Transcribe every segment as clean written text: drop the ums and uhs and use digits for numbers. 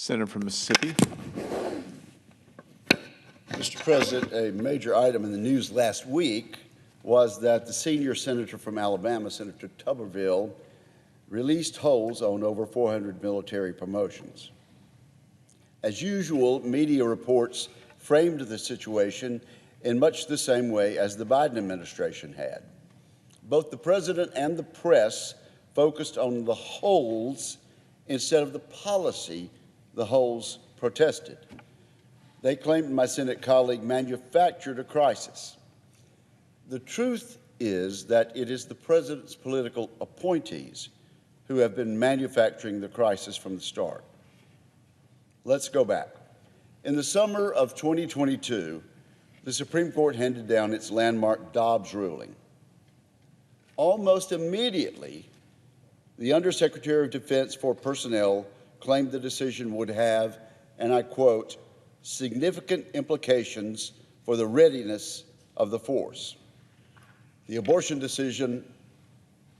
Senator from Mississippi. Mr. President, a major item in the news last week was that the senior senator from Alabama, Senator Tuberville, released holds on over 400 military promotions. As usual, media reports framed the situation in much the same way as the Biden administration had. Both the president and the press focused on the holds instead of the policy the holds protested. They claimed my Senate colleague manufactured a crisis. The truth is that it is the president's political appointees who have been manufacturing the crisis from the start. Let's go back. In the summer of 2022, the Supreme Court handed down its landmark Dobbs ruling. Almost immediately, the Undersecretary of Defense for Personnel claimed the decision would have, and I quote, significant implications for the readiness of the force. The abortion decision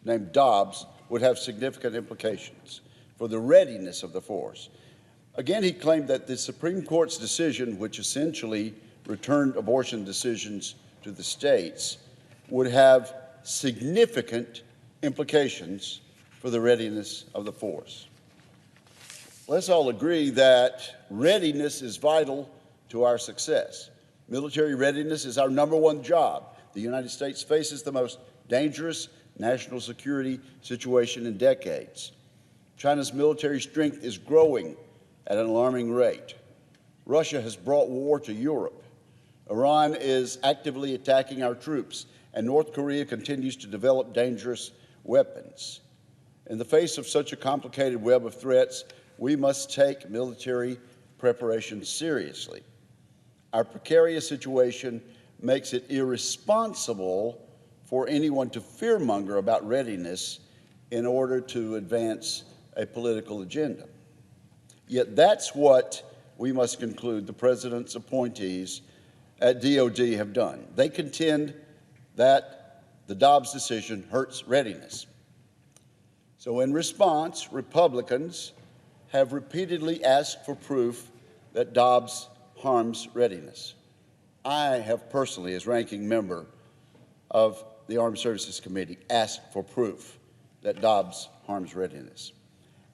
named Dobbs would have significant implications for the readiness of the force. Again, he claimed that the Supreme Court's decision, which essentially returned abortion decisions to the states, would have significant implications for the readiness of the force. Let's all agree that readiness is vital to our success. Military readiness is our #1 job. The United States faces the most dangerous national security situation in decades. China's military strength is growing at an alarming rate. Russia has brought war to Europe. Iran is actively attacking our troops, and North Korea continues to develop dangerous weapons. In the face of such a complicated web of threats, we must take military preparation seriously. Our precarious situation makes it irresponsible for anyone to fearmonger about readiness in order to advance a political agenda. Yet that's what we must conclude the President's appointees at DOD have done. They contend that the Dobbs decision hurts readiness. So in response, Republicans have repeatedly asked for proof that Dobbs harms readiness. I have personally, as ranking member of the Armed Services Committee, asked for proof that Dobbs harms readiness.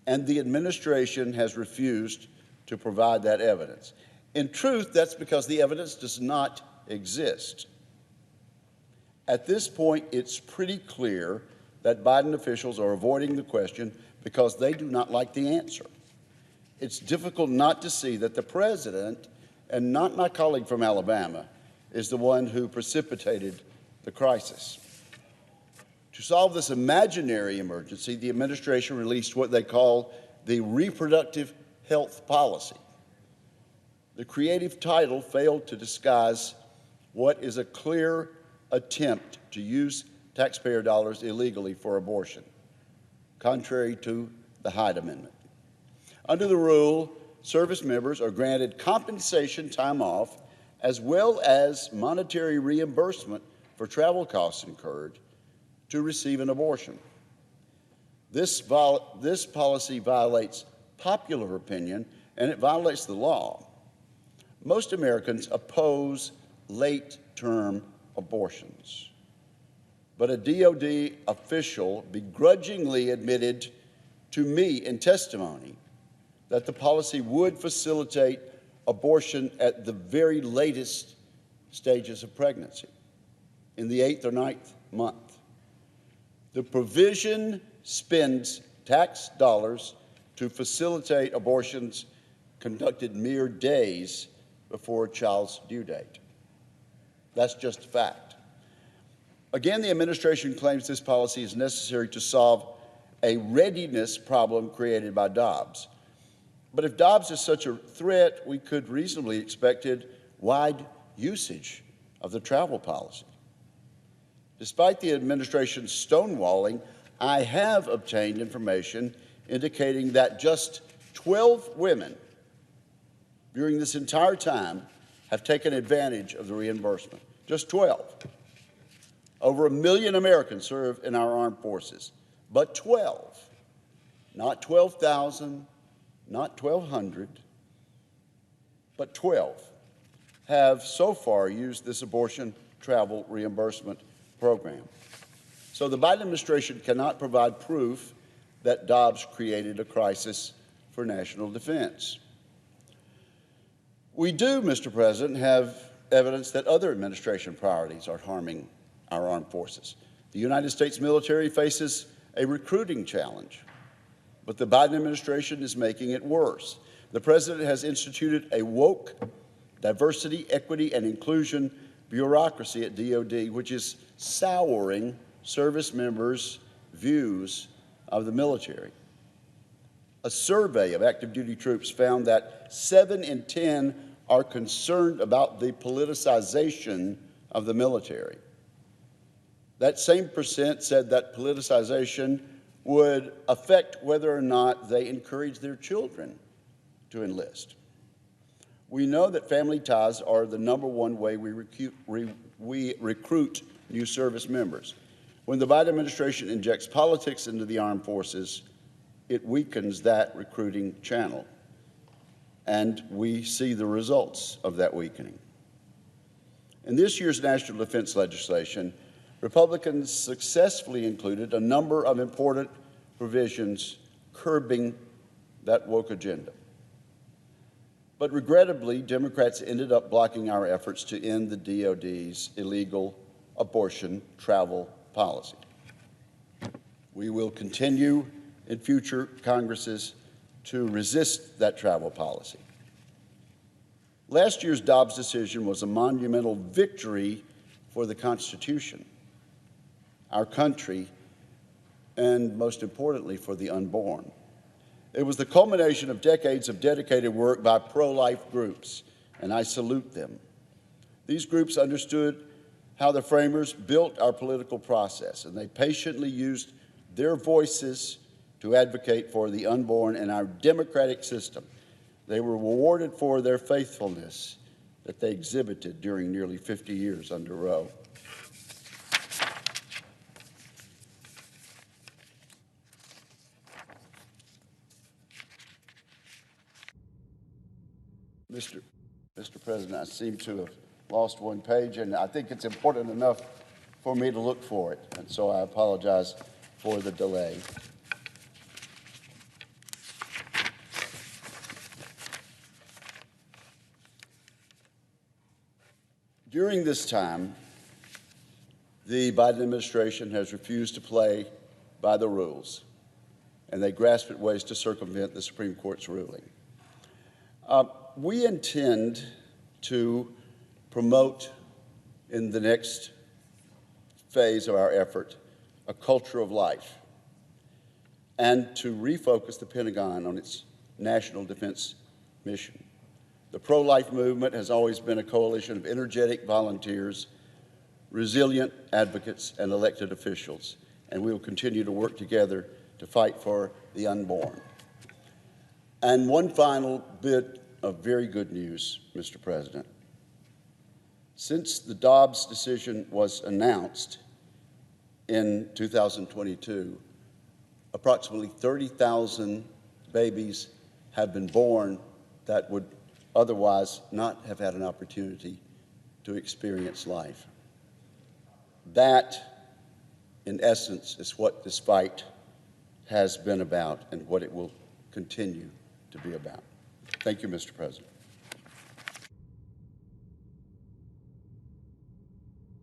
And the administration has refused to provide that evidence. In truth, that's because the evidence does not exist. At this point, it's pretty clear that Biden officials are avoiding the question because they do not like the answer. It's difficult not to see that the president, and not my colleague from Alabama, is the one who precipitated the crisis. To solve this imaginary emergency, the administration released what they call the reproductive health policy. The creative title failed to disguise what is a clear attempt to use taxpayer dollars illegally for abortion, contrary to the Hyde Amendment. Under the rule, service members are granted compensation time off as well as monetary reimbursement for travel costs incurred to receive an abortion. This policy violates popular opinion and it violates the law. Most Americans oppose late-term abortions, but a DOD official begrudgingly admitted to me in testimony that the policy would facilitate abortion at the very latest stages of pregnancy, in the 8th or 9th month. The provision spends tax dollars to facilitate abortions conducted mere days before a child's due date. That's just a fact. Again, the administration claims this policy is necessary to solve a readiness problem created by Dobbs. But if Dobbs is such a threat, we could reasonably expected wide usage of the travel policy. Despite the administration's stonewalling, I have obtained information indicating that just 12 women during this entire time have taken advantage of the reimbursement. Just 12. Over 1 million Americans serve in our armed forces, but 12. Not 12,000, not 1,200, but 12, have so far used this abortion travel reimbursement program. So the Biden administration cannot provide proof that Dobbs created a crisis for national defense. We do, Mr. President, have evidence that other administration priorities are harming our armed forces. The United States military faces a recruiting challenge, but the Biden administration is making it worse. The President has instituted a woke diversity, equity, and inclusion bureaucracy at DOD, which is souring service members' views of the military. A survey of active duty troops found that 7 in 10 are concerned about the politicization of the military. That same percent said that politicization would affect whether or not they encourage their children to enlist. We know that family ties are the #1 way we recruit new service members. When the Biden administration injects politics into the armed forces, it weakens that recruiting channel. And we see the results of that weakening. In this year's national defense legislation, Republicans successfully included a number of important provisions curbing that woke agenda. But regrettably, Democrats ended up blocking our efforts to end the DOD's illegal abortion travel policy. We will continue in future Congresses to resist that travel policy. Last year's Dobbs decision was a monumental victory for the Constitution, our country, and most importantly, for the unborn. It was the culmination of decades of dedicated work by pro-life groups, and I salute them. These groups understood how the framers built our political process, and they patiently used their voices to advocate for the unborn and our democratic system. They were rewarded for their faithfulness that they exhibited during nearly 50 years under Roe. Mr. President, I seem to have lost one page, and I think it's important enough for me to look for it, and so I apologize for the delay. During this time, the Biden administration has refused to play by the rules, and they grasp at ways to circumvent the Supreme Court's ruling. We intend to promote in the next phase of our effort a culture of life and to refocus the Pentagon on its national defense mission. The pro-life movement has always been a coalition of energetic volunteers, resilient advocates, and elected officials, and we will continue to work together to fight for the unborn. And one final bit of very good news, Mr. President. Since the Dobbs decision was announced in 2022, approximately 30,000 babies have been born that would otherwise not have had an opportunity to experience life. That, in essence, is what this fight has been about and what it will continue to be about. Thank you, Mr. President.